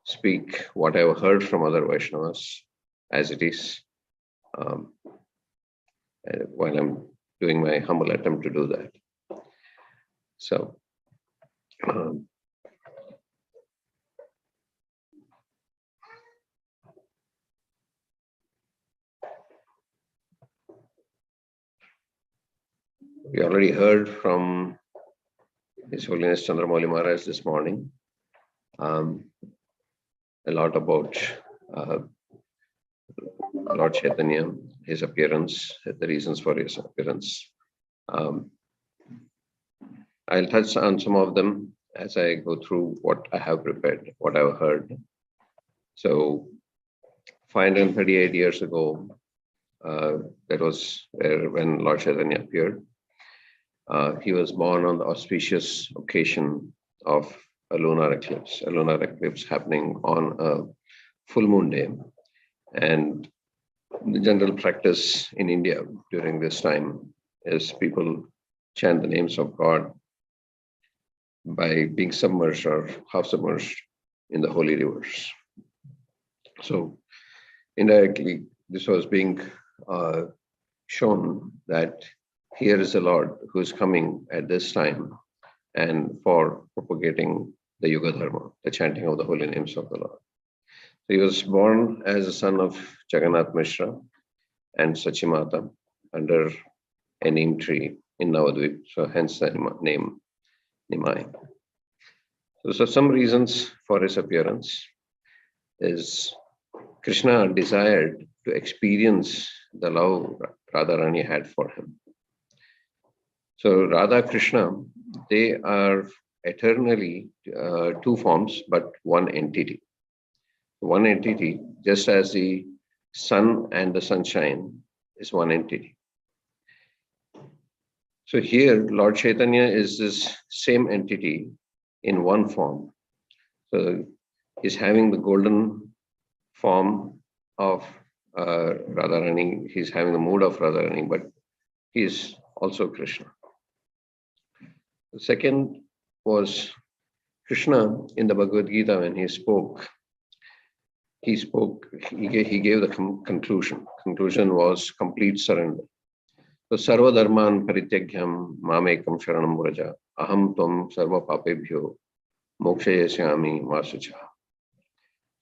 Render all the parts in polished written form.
speak what I've heard from other Vaishnavas as it is, while I'm doing my humble attempt to do that. So, we already heard from His Holiness Chandramauli Maharaj this morning a lot about Lord Chaitanya, his appearance, the reasons for his appearance. I'll touch on some of them as I go through what I have prepared, what I've heard. So 538 years ago, that was when Lord Chaitanya appeared. He was born on the auspicious occasion of a lunar eclipse happening on a full moon day. And the general practice in India during this time is people chant the names of God by being submerged or half submerged in the holy rivers. So indirectly, this was being shown that here is the Lord who is coming at this time and for propagating the Yuga Dharma, the chanting of the holy names of the Lord. So he was born as a son of Jagannath Mishra and Sachimata under a neem tree in Navadvip, so hence the name Nimai. So some reasons for his appearance is Krishna desired to experience the love Radharani had for him. So Radha Krishna, they are eternally two forms, but one entity. One entity, just as the sun and the sunshine is one entity. So here, Lord Chaitanya is this same entity in one form. So he's having the golden form of Radharani, he's having the mood of Radharani, but he's also Krishna. The second was Krishna in the Bhagavad Gita when he spoke, he gave the conclusion. Conclusion was complete surrender. So sarva dharman parityajyam mamekam sharanam vraja aham tvam sarva papebhyo mokshayasyami masucha.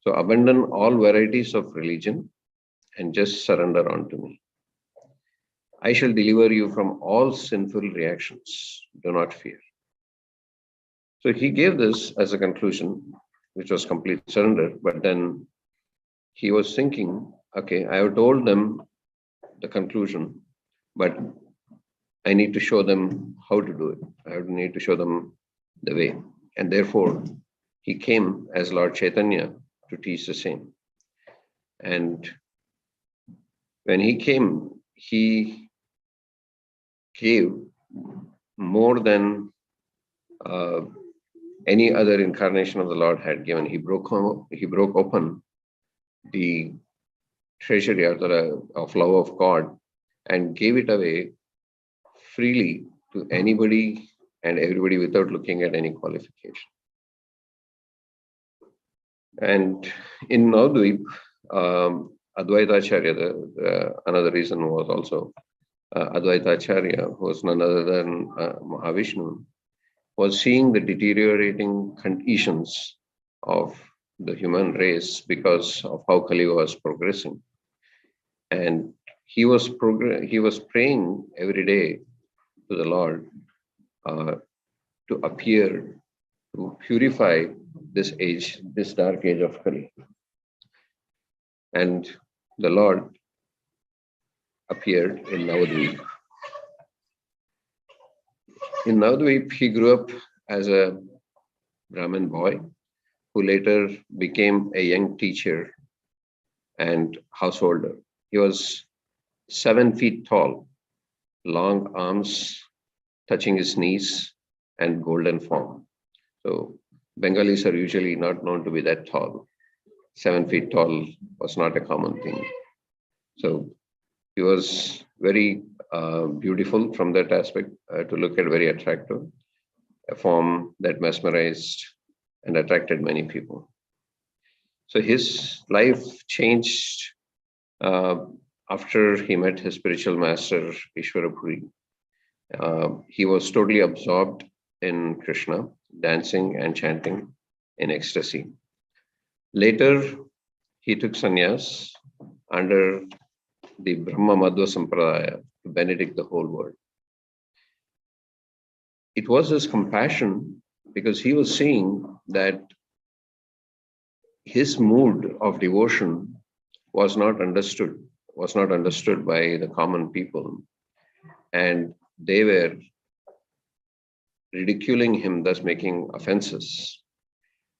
So abandon all varieties of religion and just surrender unto me. I shall deliver you from all sinful reactions. Do not fear. So he gave this as a conclusion, which was complete surrender, but then he was thinking, okay, I have told them the conclusion, but I need to show them how to do it. I need to show them the way. And therefore, he came as Lord Chaitanya to teach the same. And when he came, he gave more than any other incarnation of the Lord had given. He broke open the treasury of love of God and gave it away freely to anybody and everybody without looking at any qualification. And in Navadvip, Advaita Acharya, another reason was also Advaita Acharya, who was none other than Mahavishnu, was seeing the deteriorating conditions of the human race because of how Kali was progressing. And he was praying every day to the Lord to appear, to purify this age, this dark age of Kali. And the Lord appeared in Navadvip. In Navadvip, he grew up as a Brahmin boy who later became a young teacher and householder. He was 7 feet tall, long arms touching his knees, and golden form. So Bengalis are usually not known to be that tall. 7 feet tall was not a common thing. So he was very beautiful from that aspect, to look at, very attractive, a form that mesmerized and attracted many people. So his life changed after he met his spiritual master, Ishwarapuri. He was totally absorbed in Krishna, dancing and chanting in ecstasy. Later, he took sannyas under the Brahma Madhva Sampradaya to benedict the whole world. It was his compassion because he was seeing that his mood of devotion was not understood by the common people, and they were ridiculing him, thus making offenses.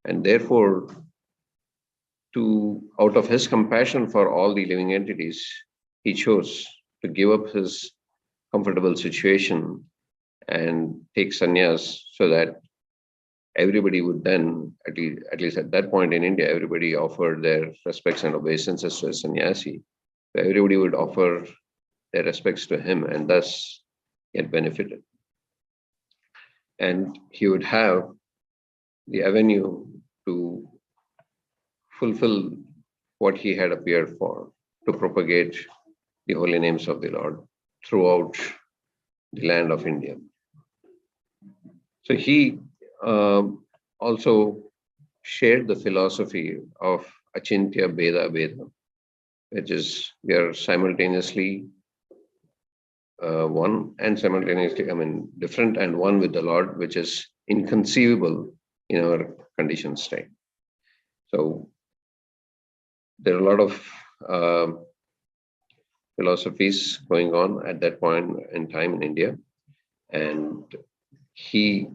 And therefore, out of his compassion for all the living entities, he chose to give up his comfortable situation and take sannyas, so that everybody would then, at least at that point in India, everybody offered their respects and obeisances to a sannyasi. So everybody would offer their respects to him and thus get benefited. And he would have the avenue to fulfill what he had appeared for, to propagate the holy names of the Lord throughout the land of India. So he also shared the philosophy of Achintya Bheda Bheda, which is we are simultaneously one and simultaneously, different and one with the Lord, which is inconceivable in our conditioned state. So there are a lot of philosophies going on at that point in time in India, and he,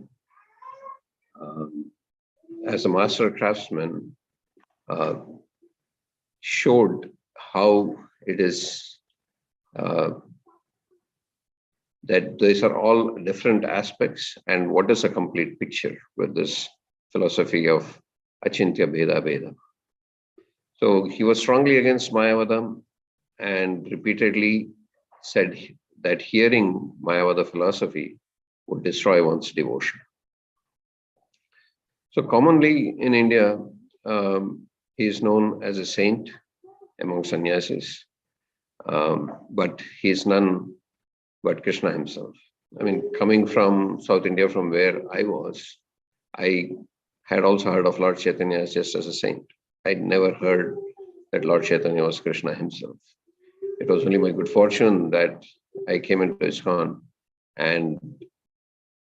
as a master craftsman, showed how it is that these are all different aspects, and what is a complete picture with this philosophy of Achintya Bheda Bheda. So he was strongly against Mayavada and repeatedly said that hearing Mayavada philosophy would destroy one's devotion. So commonly in India, he is known as a saint among sannyasis, but he is none but Krishna himself. Coming from South India, from where I was, I had also heard of Lord Chaitanya just as a saint. I'd never heard that Lord Chaitanya was Krishna himself. It was only my good fortune that I came into ISKCON and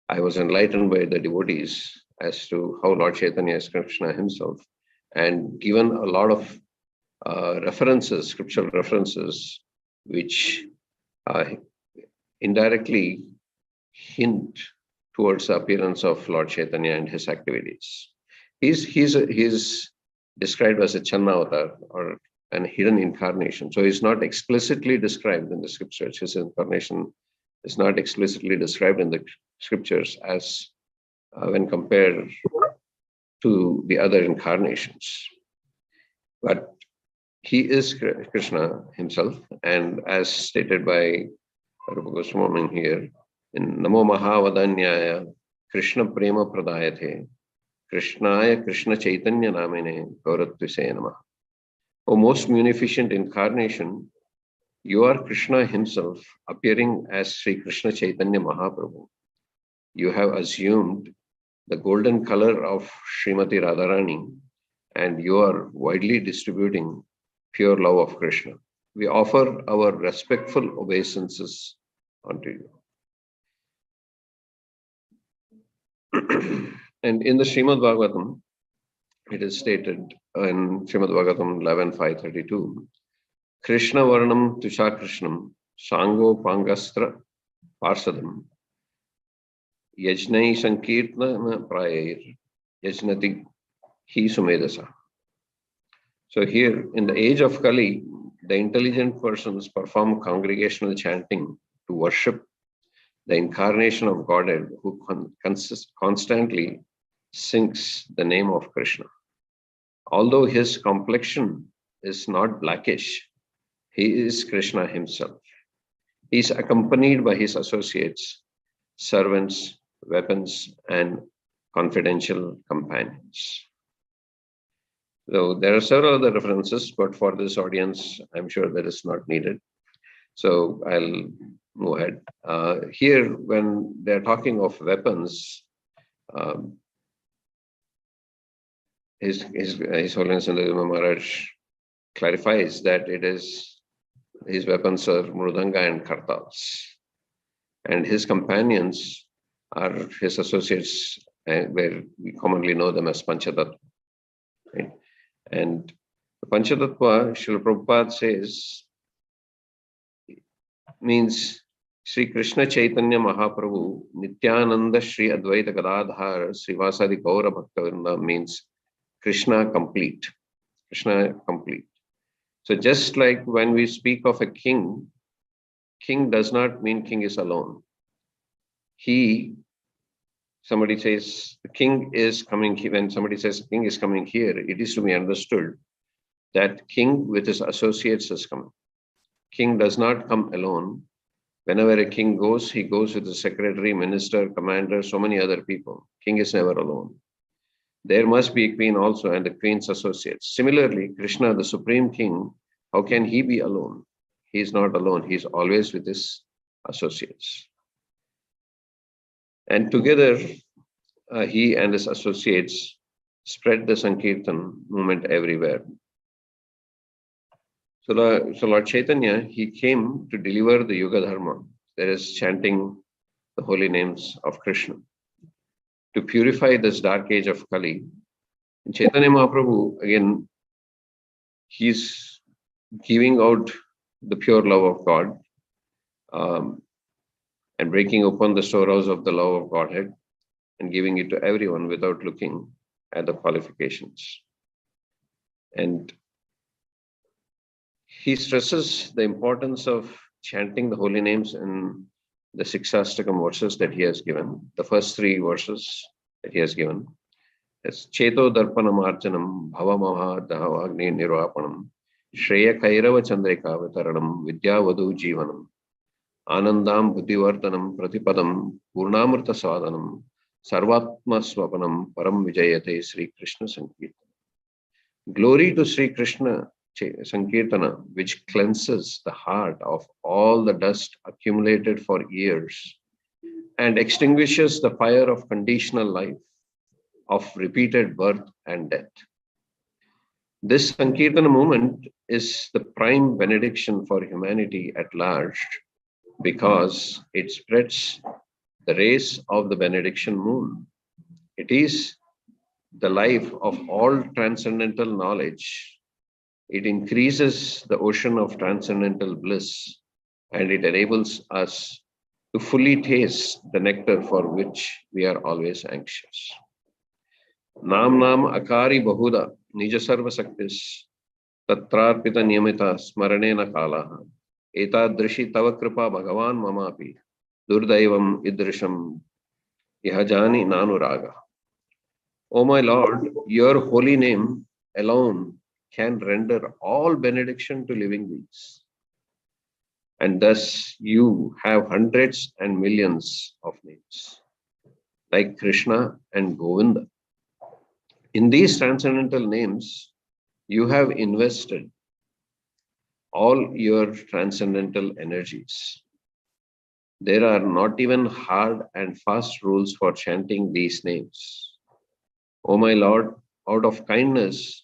I was enlightened by the devotees as to how Lord Chaitanya is Krishna himself, and given a lot of references, scriptural references, which indirectly hint towards the appearance of Lord Chaitanya and his activities. He's described as a Channa avatar, or an hidden incarnation. So he's not explicitly described in the scriptures. His incarnation is not explicitly described in the scriptures as when compared to the other incarnations. But he is Krishna himself, and as stated by Rupa Goswami here, in Namo Mahavadanyaya Krishna Prema Pradayate Krishnaya Krishna Chaitanya Namine Gauratvise Namah. O most munificent incarnation, you are Krishna himself appearing as Sri Krishna Chaitanya Mahaprabhu. You have assumed the golden color of Srimati Radharani, and you are widely distributing pure love of Krishna. We offer our respectful obeisances unto you. And in the Srimad Bhagavatam, it is stated in Srimad Bhagavatam 11.532, Krishna Varnam Tusha Krishnam Sango Pangastra Parsadam Yajnai Sankirtana Prayer Yajnati Hi Sumedasa. So here, in the age of Kali, the intelligent persons perform congregational chanting to worship the incarnation of Godhead, who constantly sings the name of Krishna. Although his complexion is not blackish, he is Krishna himself. He is accompanied by his associates, servants, weapons, and confidential companions. So there are several other references, but for this audience, I'm sure that is not needed. So I'll move ahead. Here, when they're talking of weapons, um, His Holiness Sandhya Maharaj clarifies that it is his weapons are mrudanga and kartals, and his companions are his associates, where we commonly know them as Panchatattva. Right? And the Panchatattva, Srila Prabhupada says, means Sri Krishna Chaitanya Mahaprabhu, Nityananda Sri Advaita Gadadhar, Srivasadi Gaura Bhaktavinda means Krishna complete. Krishna complete. So just like when we speak of a king, king does not mean king is alone. Somebody says the king is coming here. When somebody says king is coming here, it is to be understood that king with his associates is coming. King does not come alone. Whenever a king goes, he goes with the secretary, minister, commander, so many other people. King is never alone. There must be a queen also and the queen's associates. Similarly, Krishna, the supreme king, how can he be alone? He is not alone. He is always with his associates. And together, he and his associates spread the Sankirtan movement everywhere. So Lord Chaitanya, he came to deliver the Yuga Dharma, that is chanting the holy names of Krishna, to purify this dark age of Kali. And Chaitanya Mahaprabhu, again, he's giving out the pure love of God, and breaking open the storehouse of the love of Godhead and giving it to everyone without looking at the qualifications. And he stresses the importance of chanting the holy names in the Siksastakam verses that he has given, the first 3 verses that he has given. It's Cheto Darpanam Archanam, Bhava Maha Dahavagni Nirvapanam, Shreya Kairava Chandrika Vitaranam, Vidya Vadu Jivanam, Anandam Buddhivardhanam Pratipadam, Purnamurta Sadhanam, Sarvatma Swapanam, Param Vijayate Sri Krishna Sankirtana. Glory to Sri Krishna Sankirtana, which cleanses the heart of all the dust accumulated for years and extinguishes the fire of conditional life, of repeated birth and death. This Sankirtana movement is the prime benediction for humanity at large because it spreads the rays of the benediction moon. It is the life of all transcendental knowledge. It increases the ocean of transcendental bliss, and it enables us to fully taste the nectar for which we are always anxious. Nam Akari Bahuda Nija Sarva Saktis Tatrarpita Niyamita Smaranena Kalaha Etadrishi Tava Kripa Bhagavan Mamapi Durdaivam Idrisham Ihajani Nanuraga. O my Lord, your holy name alone can render all benediction to living beings. And thus you have hundreds and millions of names, like Krishna and Govinda. In these transcendental names, you have invested all your transcendental energies. There are not even hard and fast rules for chanting these names. O my Lord, out of kindness,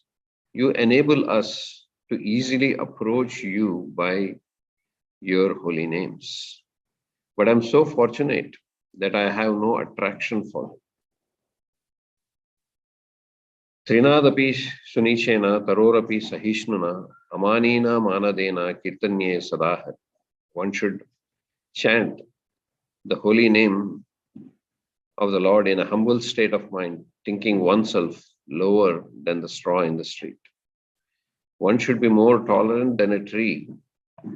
you enable us to easily approach you by your holy names. But I'm so fortunate that I have no attraction for them. Trinadapi Sunichena Tarorapi Sahishnuna Amanina Manadena Kirtanye Sadahar. One should chant the holy name of the Lord in a humble state of mind, thinking oneself lower than the straw in the street. One should be more tolerant than a tree,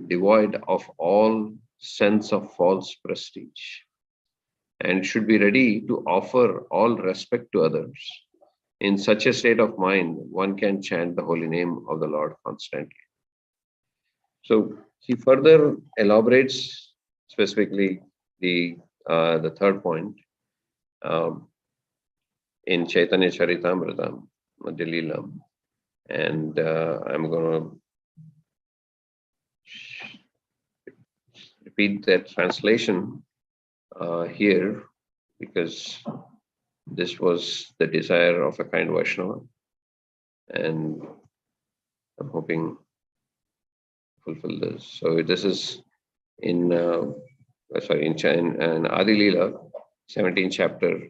devoid of all sense of false prestige, and should be ready to offer all respect to others. In such a state of mind, one can chant the holy name of the Lord constantly. So he further elaborates specifically the third point in Chaitanya Charitamrita, Madhya Leela. And I'm going to repeat that translation here, because this was the desire of a kind Vaishnava, and I'm hoping to fulfill this. So this is in in Adi Leela, 17th chapter,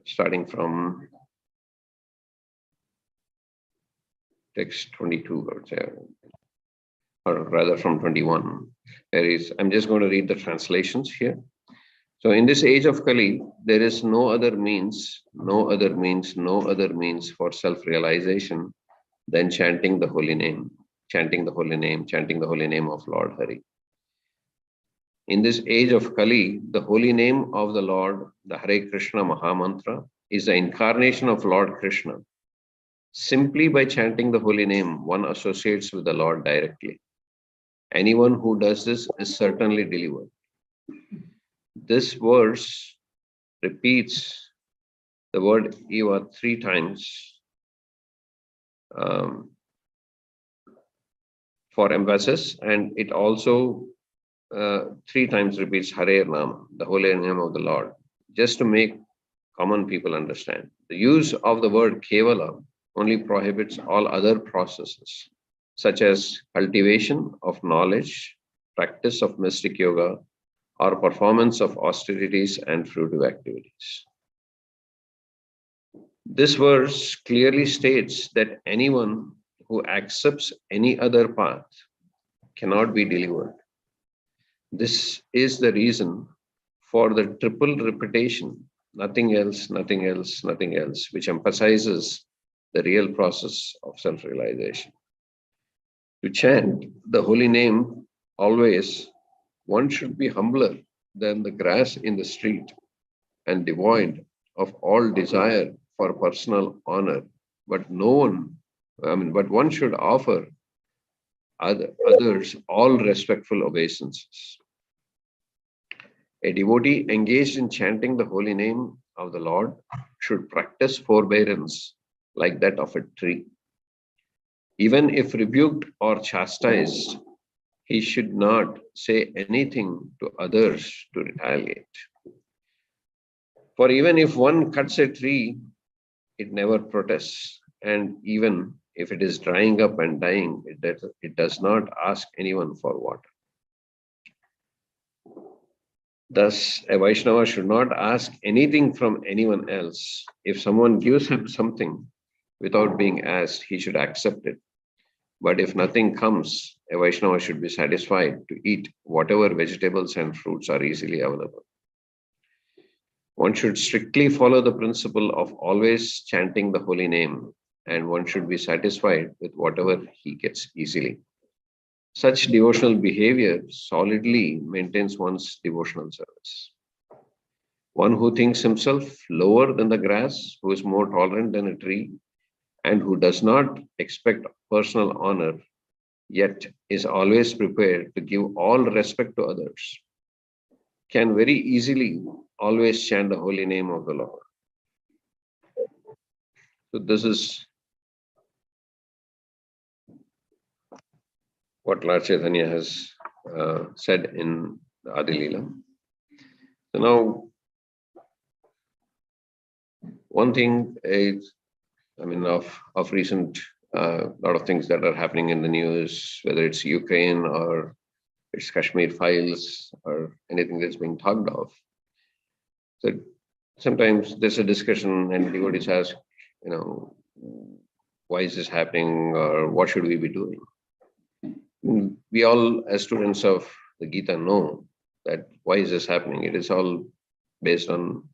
starting from text 22, I would say, or rather from 21. I'm just going to read the translations here. So in this age of Kali, there is no other means for self-realization than chanting the holy name of Lord Hari. In this age of Kali, the holy name of the Lord, the Hare Krishna Mahamantra, is the incarnation of Lord Krishna. Simply by chanting the holy name, one associates with the Lord directly. Anyone who does this is certainly delivered. This verse repeats the word Eva 3 times for emphasis, and it also 3 times repeats Hare Nama, the holy name of the Lord, just to make common people understand. The use of the word Kevala only prohibits all other processes, such as cultivation of knowledge, practice of mystic yoga, or performance of austerities and fruitive activities. This verse clearly states that anyone who accepts any other path cannot be delivered. This is the reason for the triple repetition, nothing else, nothing else, nothing else, which emphasizes the real process of self-realization. To chant the holy name always, one should be humbler than the grass in the street and devoid of all desire for personal honor. But one should offer others all respectful obeisances. A devotee engaged in chanting the holy name of the Lord should practice forbearance like that of a tree. Even if rebuked or chastised, he should not say anything to others to retaliate. For even if one cuts a tree, it never protests. And even if it is drying up and dying, it does not ask anyone for water. Thus, a Vaishnava should not ask anything from anyone else. If someone gives him something without being asked, he should accept it. But if nothing comes, a Vaishnava should be satisfied to eat whatever vegetables and fruits are easily available. One should strictly follow the principle of always chanting the holy name, and one should be satisfied with whatever he gets easily. Such devotional behavior solidly maintains one's devotional service. One who thinks himself lower than the grass, who is more tolerant than a tree, and who does not expect personal honor, yet is always prepared to give all respect to others, can very easily always chant the holy name of the Lord. So this is what Lord Chaitanya has said in the Adi Leela. So now, one thing is, of recent, lot of things that are happening in the news, whether it's Ukraine or it's Kashmir files or anything that's being talked of. So sometimes there's a discussion and devotees ask, why is this happening or what should we be doing? We all, as students of the Gita, know that why is this happening? It is all based on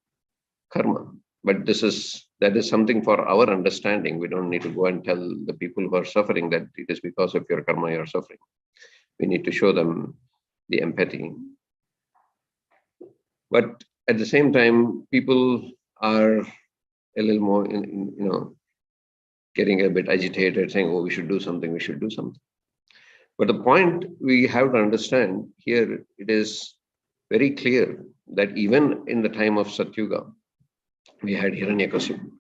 karma. But that is something for our understanding. We don't need to go and tell the people who are suffering that it is because of your karma you're suffering. We need to show them the empathy. But at the same time, people are a little more, getting a bit agitated, saying, oh, we should do something. But the point we have to understand here, it is very clear that even in the time of Satyuga, we had Hiranyakasipu.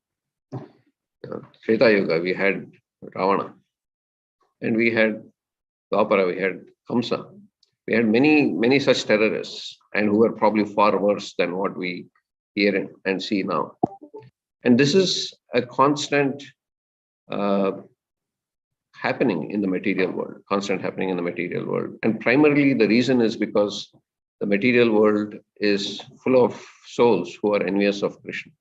Treta Yuga, we had Ravana, and we had Dwapara, we had Kamsa. We had many such terrorists, and who were probably far worse than what we hear and see now. And this is a constant uh, happening in the material world, constant happening in the material world. And primarily the reason is because the material world is full of souls who are envious of Krishna.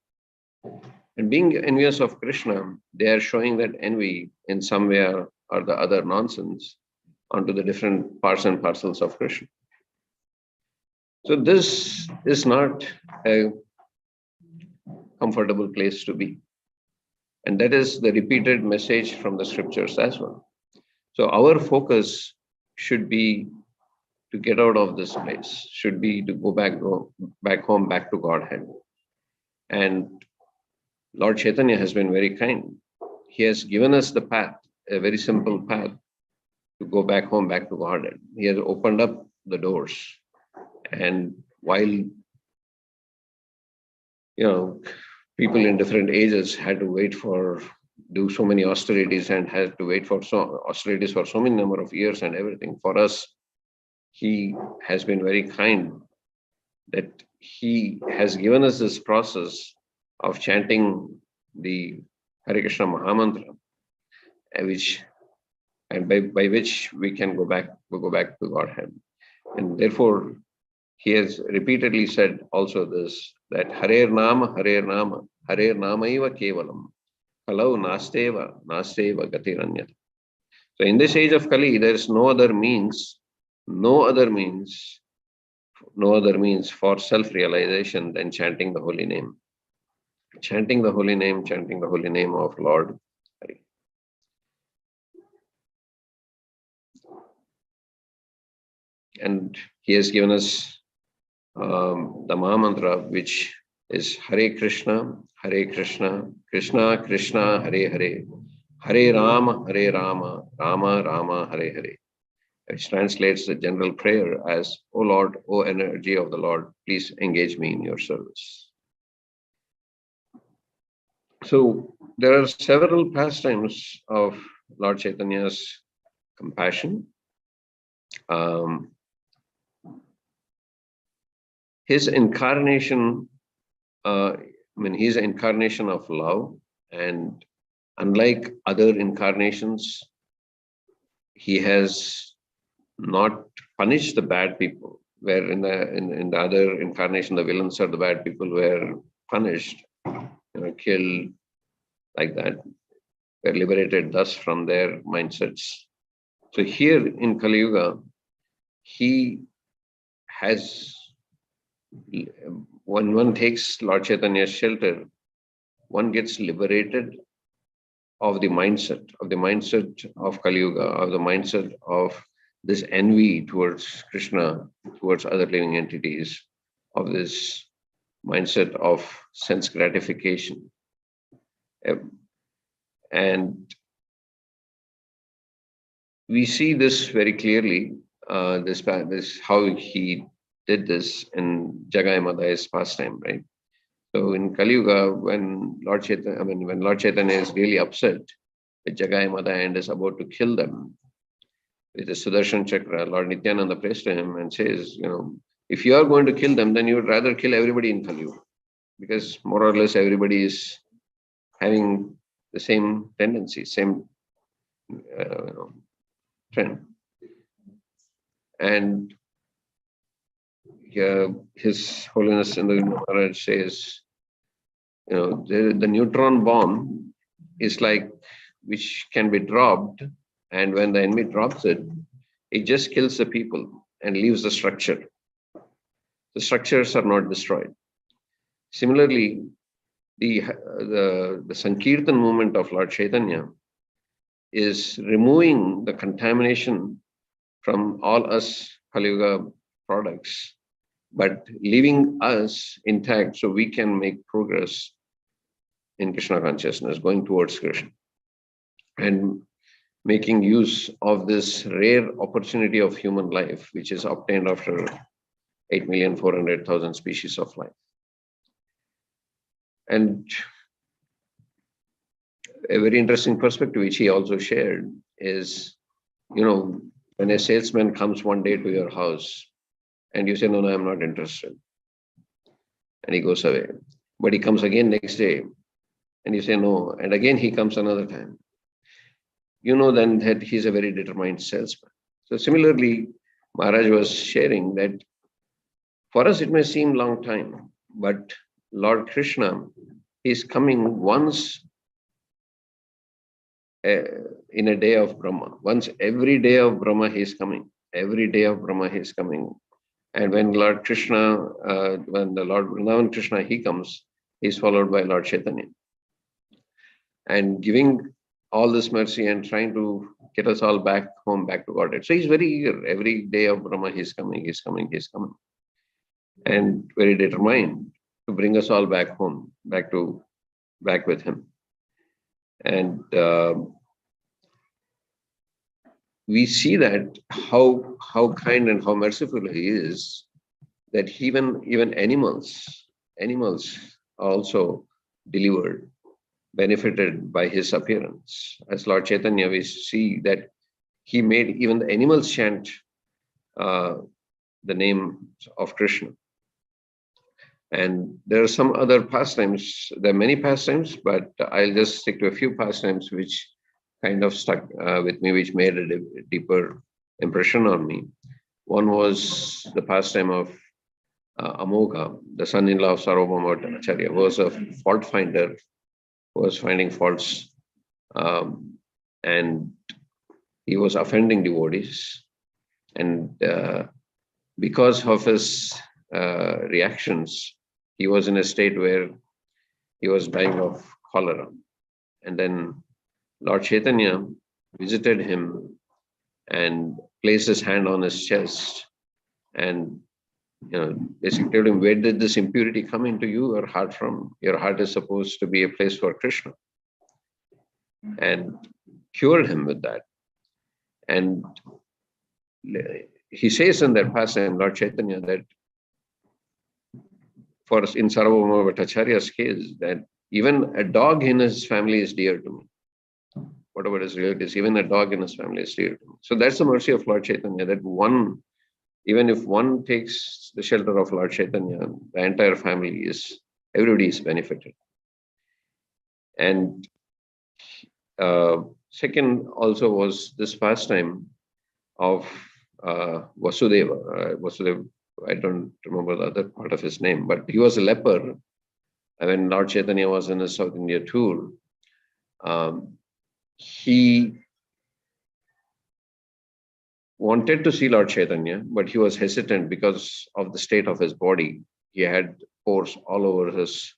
And being envious of Krishna, they are showing that envy in some way or the other nonsense onto the different parts and parcels of Krishna. So this is not a comfortable place to be. And that is the repeated message from the scriptures as well. So our focus should be to get out of this place, should be to go back home, back to Godhead. And Lord Chaitanya has been very kind. He has given us the path, a very simple path to go back home, back to Godhead. He has opened up the doors. And while, people in different ages had to do so many austerities and had to wait for austerities for so many number of years and everything. For us, he has been very kind that he has given us this process of chanting the Hare Krishna Mahamantra, by which we can go back to Godhead. And therefore, he has repeatedly said also this, that Hare Nama, Hare Nama, Hare Namaiva Kevalam, Kalau Nasteva Gatiranyata. So in this age of Kali, there is no other means for self-realization than chanting the holy name. Chanting the holy name of Lord Hari. And he has given us the Mahamantra, which is Hare Krishna, Krishna Krishna, Hare Hare, Hare Rama, Rama Rama, Hare Hare. Which translates the general prayer as, O Lord, O energy of the Lord, please engage me in your service. So there are several pastimes of Lord Chaitanya's compassion. His incarnation, he's an incarnation of love, and unlike other incarnations, he has not punished the bad people, where in the other incarnation, the villains or the bad people were punished, killed, like that, were liberated thus from their mindsets. So here in Kali Yuga, he has, when one takes Lord Chaitanya's shelter, one gets liberated of the mindset of Kali Yuga, of the mindset of this envy towards Krishna, towards other living entities, of this mindset of sense gratification. And we see this very clearly, this how he did this in Jagai Madai's pastime, right? So in Kali Yuga, when Lord Chaitanya is really upset with Jagai Madai and is about to kill them with the Sudarshan Chakra, Lord Nityananda prays to him and says, if you are going to kill them, then you would rather kill everybody in Kali Yuga, because more or less everybody is having the same tendency, same trend. And His Holiness Indra Maharaj says, the neutron bomb is like, which can be dropped, and when the enemy drops it, it just kills the people and leaves the structure. The structures are not destroyed. Similarly, the Sankirtan movement of Lord Chaitanya is removing the contamination from all us Kali Yuga products, but leaving us intact so we can make progress in Krishna consciousness, going towards Krishna, and making use of this rare opportunity of human life, which is obtained after 8,400,000 species of life. And a very interesting perspective, which he also shared, is, when a salesman comes one day to your house and you say, no, I'm not interested, and he goes away. But he comes again next day and you say no, and again he comes another time. Then that he's a very determined salesman. So similarly, Maharaj was sharing that for us it may seem long time, but Lord Krishna is coming once in a day of Brahma. Once every day of Brahma he is coming. Every day of Brahma he is coming. And when Lord Krishna, when the Lord Vrindavan Krishna, he comes, he is followed by Lord Chaitanya. And giving all this mercy and trying to get us all back home, back to Godhead. So he's very eager. Every day of Brahma, he's coming, he's coming, he's coming. And very determined to bring us all back home, back with him. And we see that how kind and how merciful he is, that even animals also delivered, benefited by his appearance. As Lord Chaitanya, we see that he made even the animals chant the name of Krishna. And there are some other pastimes. There are many pastimes, but I'll just stick to a few pastimes which kind of stuck with me, which made a deeper impression on me. One was the pastime of Amogha, the son-in-law of Sarvabhauma Acharya, was a fault finder, who was finding faults, and he was offending devotees. And because of his reactions, he was in a state where he was dying of cholera. And then Lord Chaitanya visited him and placed his hand on his chest and basically told him, where did this impurity come into your heart from? Your heart is supposed to be a place for Krishna. And cured him with that. And he says in that pastime, Lord Chaitanya, that for us in Sarvabhauma Bhattacharya's case, that even a dog in his family is dear to me. Whatever his relatives, even a dog in his family is dear to me. So that's the mercy of Lord Chaitanya, that even if one takes the shelter of Lord Chaitanya, the entire family everybody is benefited. And second also was this pastime of Vasudeva. Vasudeva, I don't remember the other part of his name, but he was a leper. And when Lord Chaitanya was in his South India tour, he wanted to see Lord Chaitanya, but he was hesitant because of the state of his body. He had pores all over his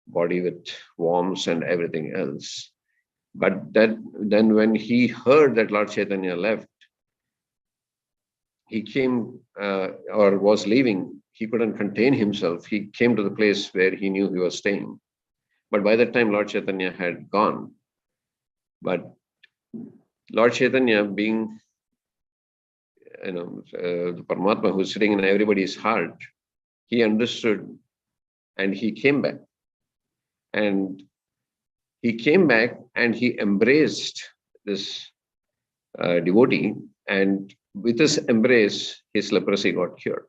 body with worms and everything else. But then when he heard that Lord Chaitanya left, he came or was leaving. He couldn't contain himself. He came to the place where he knew he was staying. But by that time, Lord Chaitanya had gone. But Lord Chaitanya, being the Paramatma who's sitting in everybody's heart, he understood and he came back. And he came back and he embraced this devotee, and with his embrace, his leprosy got cured.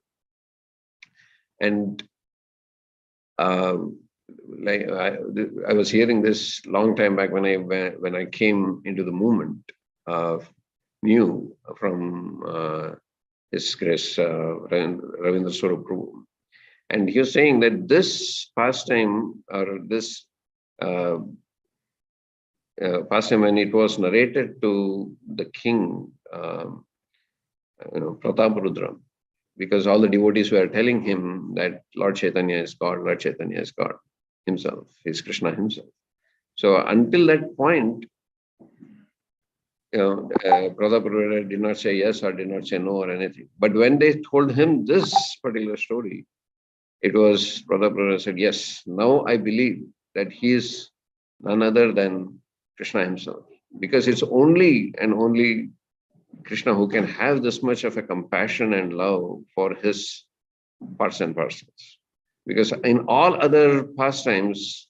And I was hearing this long time back when I came into the movement, new from His Grace Ravindra Swarup Prabhu. And he was saying that this pastime, or this pastime, when it was narrated to the king, Prataparudra, because all the devotees were telling him that Lord Chaitanya is God, Lord Chaitanya is God himself, is Krishna himself. So until that point, Prataparudra did not say yes or did not say no or anything. But when they told him this particular story, it was Prataparudra said, yes, now I believe that he is none other than Krishna himself. Because it's only and only Krishna who can have this much of a compassion and love for his parts and parcels. Because in all other pastimes,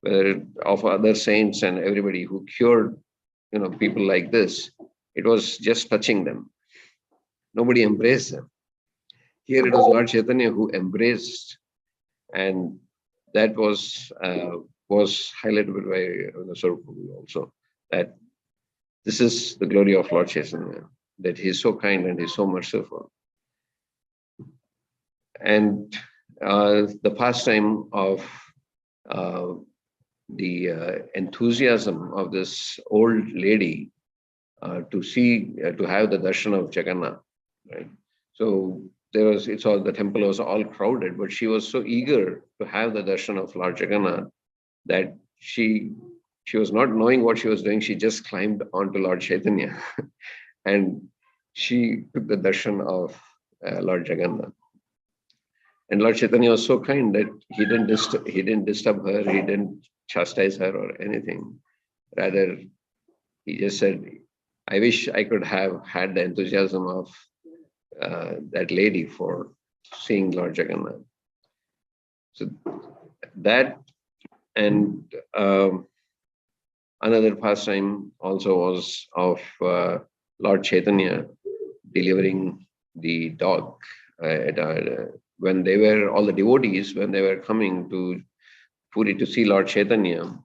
where of other saints and everybody who cured, people like this, it was just touching them. Nobody embraced them. Here it was Lord Chaitanya who embraced, and that was highlighted by the Swarupa also, that this is the glory of Lord Chaitanya, that he is so kind and he's so merciful. And the pastime of the enthusiasm of this old lady to have the darshan of Jagannath, right? So the temple was all crowded, but she was so eager to have the darshan of Lord Jagannath that she was not knowing what she was doing. She just climbed onto Lord Chaitanya and she took the darshan of Lord Jagannath. And Lord Chaitanya was so kind that he didn't disturb her, he didn't chastise her or anything. Rather, he just said, I wish I could have had the enthusiasm of that lady for seeing Lord Jagannath. So that, and another pastime also was of Lord Chaitanya delivering the dog when they were, all the devotees, when they were coming to Puri to see Lord Chaitanya,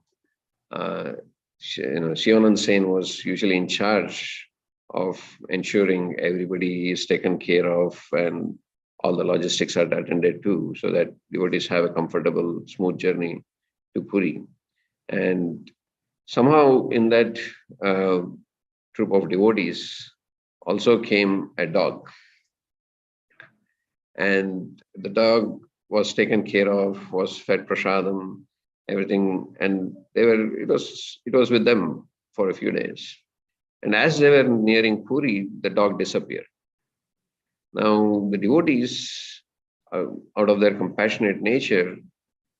Shivanand Sen was usually in charge of ensuring everybody is taken care of and all the logistics are attended to, so that devotees have a comfortable, smooth journey to Puri. And somehow in that troop of devotees also came a dog. And the dog was taken care of, was fed prasadam, everything, and it was with them for a few days. And as they were nearing Puri, the dog disappeared. Now the devotees, out of their compassionate nature,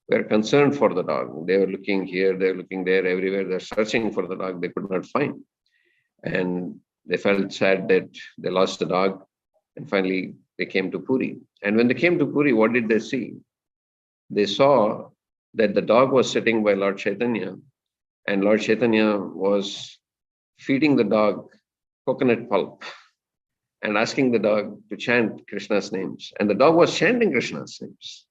were concerned for the dog. They were looking here, they were looking there, everywhere. They're searching for the dog. They could not find, and they felt sad that they lost the dog. And finally, they came to Puri. And when they came to Puri, what did they see? They saw that the dog was sitting by Lord Chaitanya, and Lord Chaitanya was feeding the dog coconut pulp and asking the dog to chant Krishna's names. And the dog was chanting Krishna's names.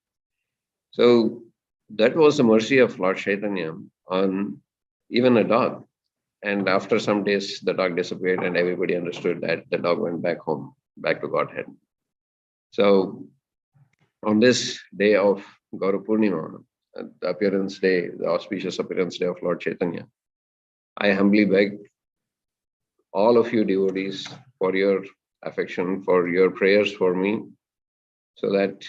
So that was the mercy of Lord Chaitanya on even a dog. And after some days, the dog disappeared and everybody understood that the dog went back home, back to Godhead. So on this day of GuaraPurnima, the appearance day, the auspicious appearance day of Lord Chaitanya, I humbly beg all of you devotees for your affection, for your prayers for me, so that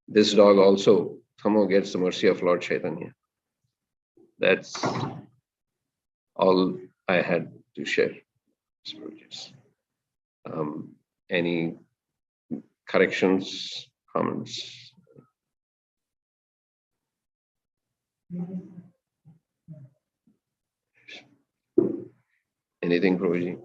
this dog also somehow gets the mercy of Lord Chaitanya. That's all I had to share. Any corrections, comments? Anything, Prabhuji?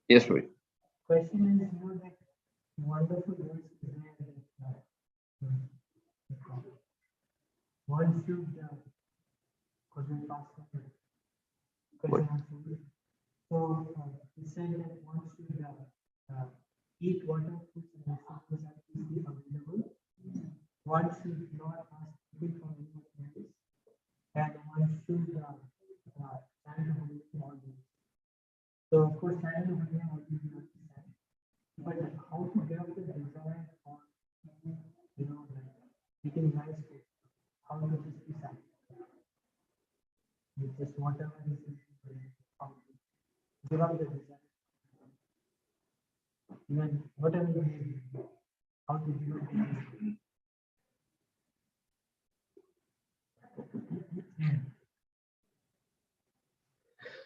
Yes, Prabhuji. Question is, that wonderful words what should question pass? So he said that one should eat whatever foods and foods are easily available. One should not ask anything from anyone else, and one should stand to believe in all this. So of course, stand to believe in all these not to stand. But how to get the desire for eating nice food? How to just be satisfied with just whatever is give up the desire. Even whatever you need, how to give up the desire.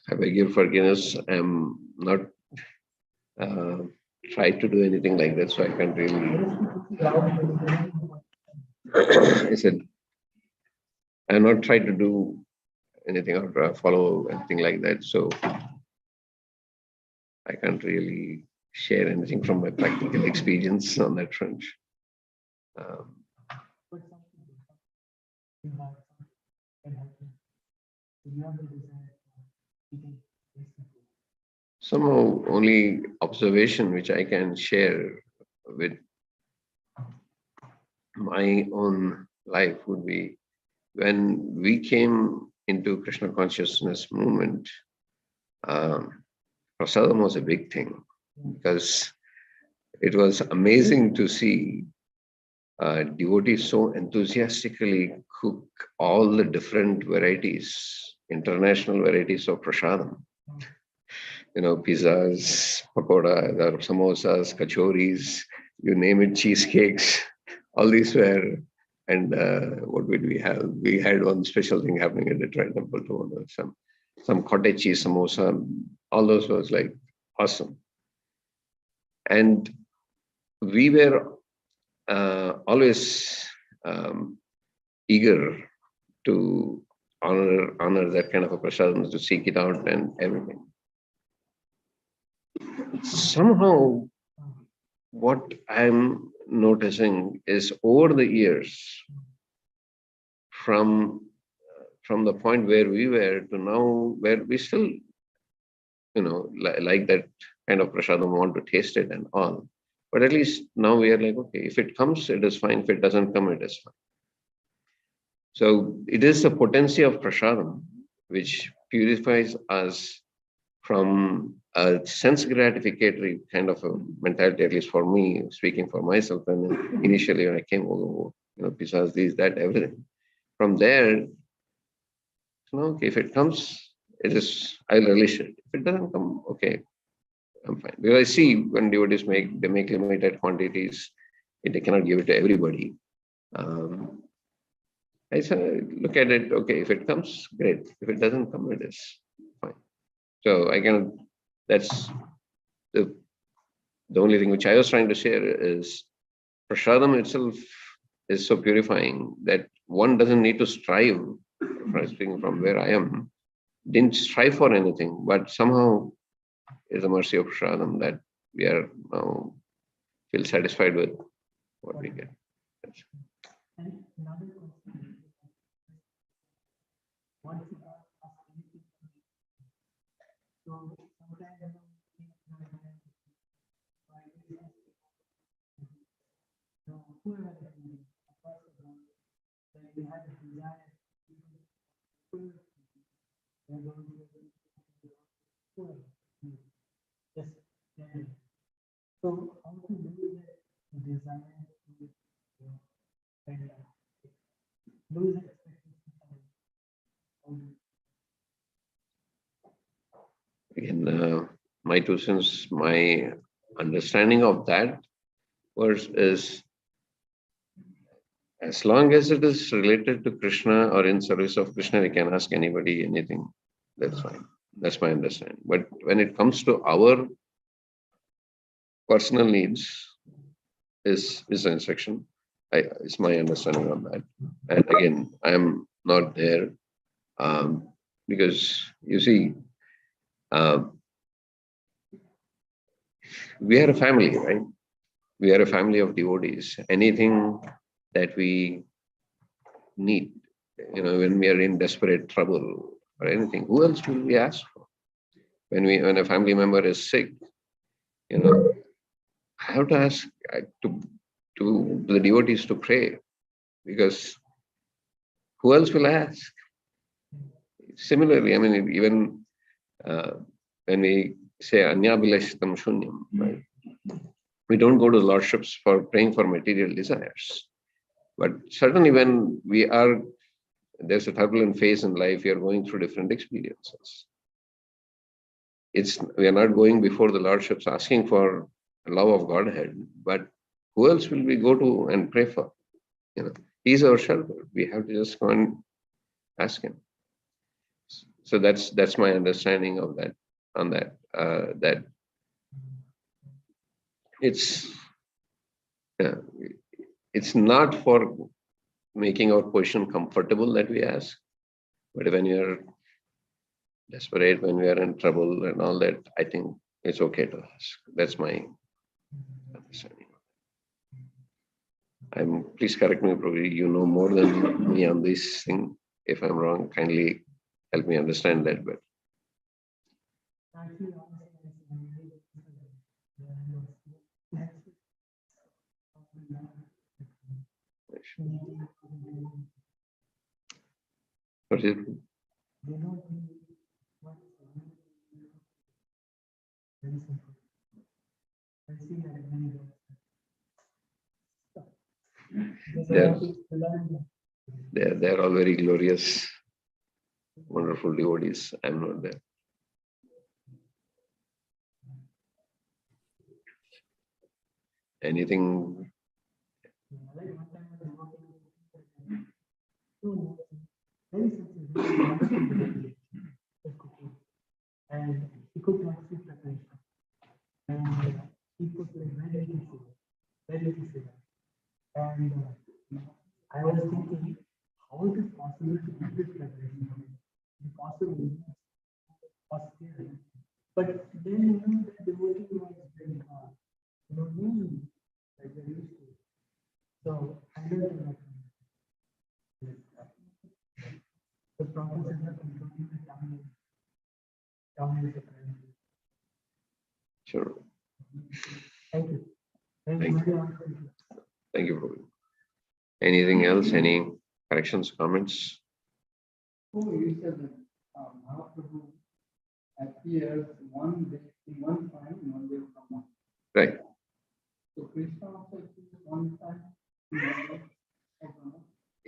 I beg your forgiveness. I'm not tried to do anything like that, so I can't really. I said, I've not tried to do anything or follow anything like that, so I can't really share anything from my practical experience on that front. Um, Somehow, only observation which I can share with my own life would be when we came into Krishna consciousness movement. Prasadam was a big thing because it was amazing to see devotees so enthusiastically cook all the different varieties, international varieties of prasadam. Pizzas, pakoda, samosas, kachoris, you name it, cheesecakes, all these were. And what did we have? We had one special thing happening at the Trine Temple too. Some cottage cheese samosa. All those was like awesome. And we were always eager to honor that kind of a prasadam, to seek it out and everything. Somehow, what I'm noticing is over the years, from the point where we were to now, where we still, like that kind of prasadam, want to taste it and all. But at least now we are like, okay, if it comes, it is fine. If it doesn't come, it is fine. So it is the potency of prasadam which purifies us from a sense gratificatory kind of a mentality, at least for me, speaking for myself. And initially when I came over, pizzas, these, that, everything. From there, okay, if it comes, I'll relish it. If it doesn't come, okay, I'm fine. Because I see when devotees make limited quantities, they cannot give it to everybody. I look at it, okay, if it comes, great. If it doesn't come, it is fine. So that's the only thing which I was trying to share is prasadam itself is so purifying that one doesn't need to strive. Speaking from where I am, didn't strive for anything, but somehow is the mercy of prasadam that we are now feel satisfied with what we get. So how to do that desire and lose expectation? Again, my 2 cents, my understanding of that verse is, as long as it is related to Krishna or in service of Krishna, we can ask anybody anything. That's fine. That's my understanding. But when it comes to our personal needs, is the instruction. It's my understanding on that. And again, I am not there because you see, we are a family, right? We are a family of devotees. Anything that we need, when we are in desperate trouble or anything, who else will we ask for? When a family member is sick, I have to ask to the devotees to pray, because who else will ask? Similarly, I mean, even when we say Anyabilashitam Shunyam, right? We don't go to lordships for praying for material desires. But certainly when there's a turbulent phase in life, we are going through different experiences. We are not going before the lordships asking for love of Godhead, but who else will we go to and pray for? He's our shelter. We have to just go and ask him. So that's my understanding of that. On that, that it's uh, it's not for making our position comfortable that we ask, but when you're desperate, when we are in trouble and all that, I think it's okay to ask. That's my understanding. Please correct me, probably you know more than me on this thing. If I'm wrong, kindly help me understand that better. Actually, honestly, I'm very What is it? they don't need what very simple. I see that many They're, learn. they're all very glorious, wonderful devotees. I'm not there. Anything? Like one time I was working very simple, cooking, and he cooked like food preparation, and he put like very little sugar, and I was thinking, how it is possible to do this preparation? Impossible, possible. But then the devotee was very hard. Me, like they used to. So I learned that the process of controlling the tongue is a crime. Sure. Thank you. Thank Thank you. Thank you, Prabhu. Anything else? Any corrections, comments? Oh, you said that Mahaprabhu appears one day in one time in one day of Brahma. Right. So Krishna also appears one time in one day of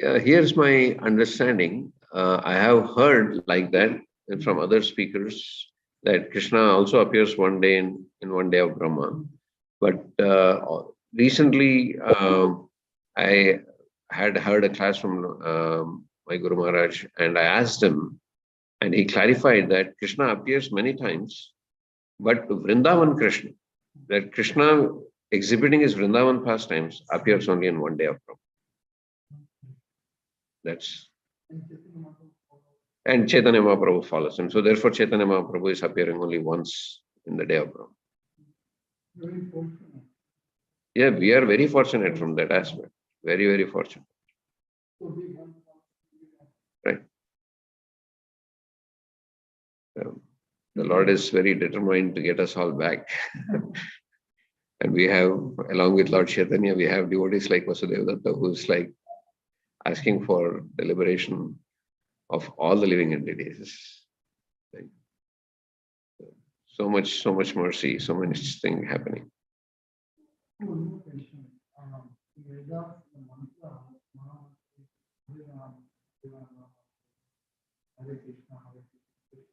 Brahma. Here's my understanding. I have heard like that from other speakers that Krishna also appears one day in one day of Brahma. But recently, I had heard a class from my Guru Maharaj, and I asked him, and he clarified that Krishna appears many times, but Vrindavan Krishna, that Krishna exhibiting his Vrindavan pastimes appears only in one day of Brahma. That's and Chaitanya Mahaprabhu follows him. So therefore, Chaitanya Mahaprabhu is appearing only once in the day of Brahma. Very fortunate. Yeah, we are very fortunate from that aspect. Very, very fortunate. So we want Right. The Lord is very determined to get us all back. And we have, along with Lord Chaitanya, we have devotees like Vasudeva Datta, who's like asking for the liberation of all the living entities. Right? So much mercy, so much thing happening. no question. Vedas, the mantra, Hare Krishna, Hare Krishna.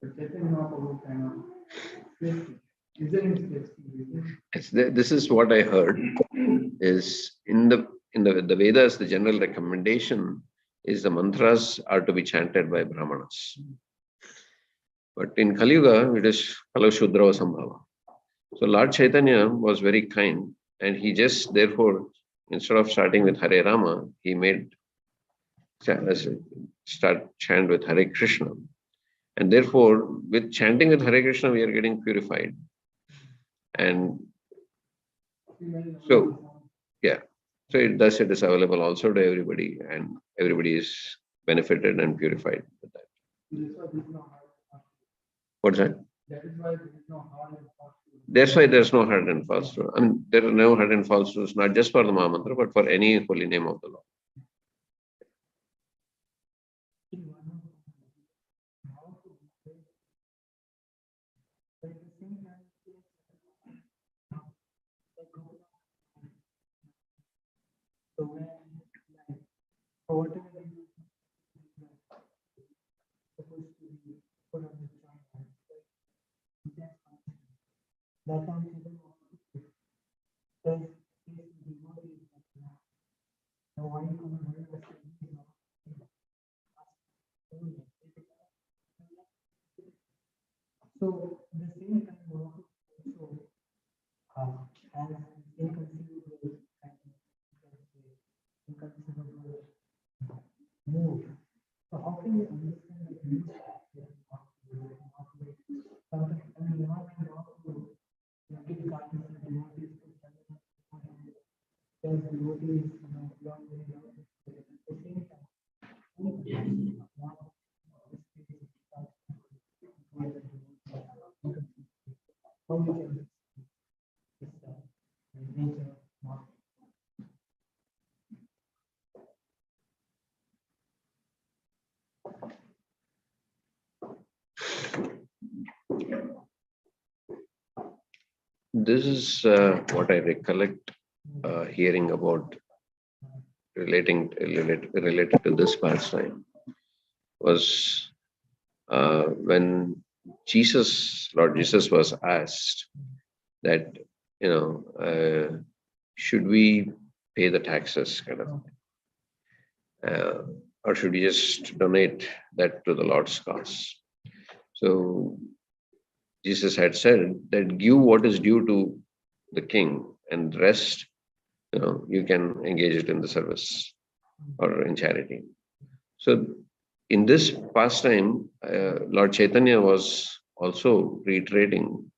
But Chaitanya Mahaprabhu kind of flips it. Is there any flexibility? This is what I heard is in the Vedas, the general recommendation is the mantras are to be chanted by Brahmanas. But in Kali Yuga, it is Kalo Shudrava Sambhava. So Lord Chaitanya was very kind, and he just therefore, instead of starting with Hare Rama, he made start chant with Hare Krishna. And therefore, with chanting with Hare Krishna, we are getting purified. And so, yeah. So it is available also to everybody, and everybody is benefited and purified with that. What's that? That is why there is no hard and fast rule. That's why there's no hard and fast rule. I mean, there are no hard and fast rules, not just for the Mahamantra, but for any holy name of the Lord. So when for whatever reason supposed to be put on the child, that time people says no one so the same time also move. So how can you understand the use of something? I mean, not to give guidance to devotees to there's devotees, long way down. At the same time, how you can this nature not This is what I recollect hearing about related to this pastime was when Lord Jesus was asked that, should we pay the taxes kind of, or should we just donate that to the Lord's cause? So Jesus had said that give what is due to the king, and the rest, you can engage it in the service or in charity. So in this pastime, Lord Chaitanya was also reiterating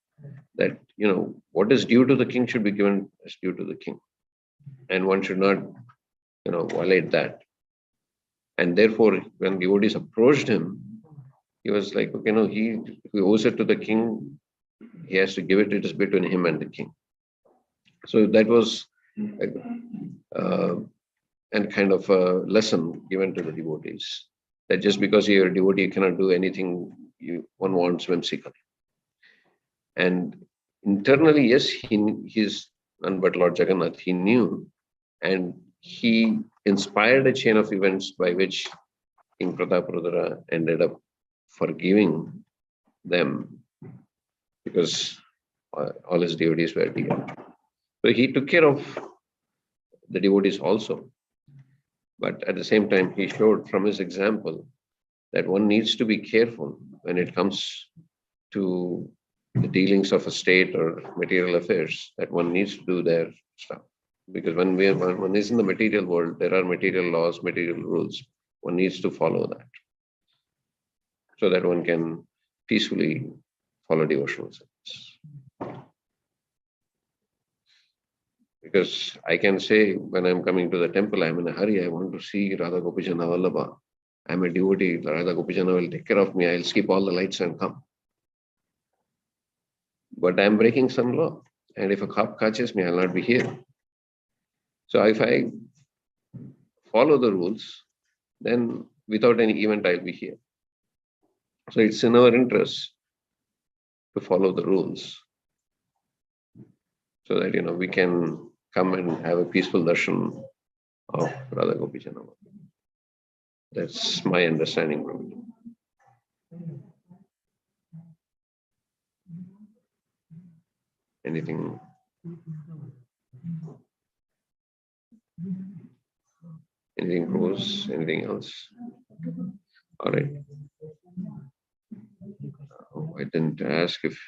that, what is due to the king should be given as due to the king. And one should not, violate that. And therefore, when devotees approached him, he was like, okay, no, he owes it to the king. He has to give it. It is between him and the king. So that was and kind of a lesson given to the devotees, that just because you're a devotee, you cannot do anything one wants whimsically. And internally, yes, he's none but Lord Jagannath. He knew, and he inspired a chain of events by which King Prataparudra ended up forgiving them, because all his devotees were dear. So he took care of the devotees also. But at the same time, he showed from his example that one needs to be careful when it comes to the dealings of a state or material affairs, that one needs to do their stuff. Because when one is in the material world, there are material laws, material rules. One needs to follow that, so that one can peacefully follow devotional service. Because I can say, when I'm coming to the temple, I'm in a hurry, I want to see Radha Gopijana Vallabha. I'm a devotee, Radha Gopijana will take care of me, I'll skip all the lights and come. But I'm breaking some law. And if a cop catches me, I'll not be here. So if I follow the rules, then without any event, I'll be here. So it's in our interest to follow the rules, so that, we can come and have a peaceful darshan of Radha Gopijana. That's my understanding from it. Anything? Anything goes? Anything else? All right. I didn't ask if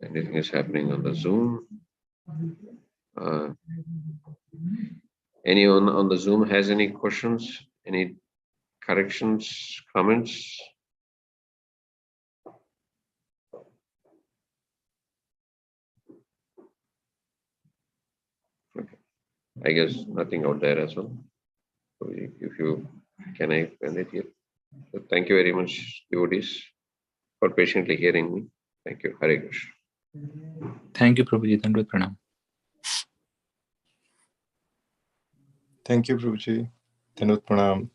anything is happening on the Zoom. Anyone on the Zoom has any questions? Any corrections, comments? Okay. I guess nothing out there as well. So if you can, I end it here. So thank you very much, devotees, for patiently hearing me. Thank you. Hare Krishna. Thank you, Prabhuji. Dandavat Pranam. Thank you, Prabhuji. Dandavat Pranam.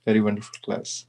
Very wonderful class.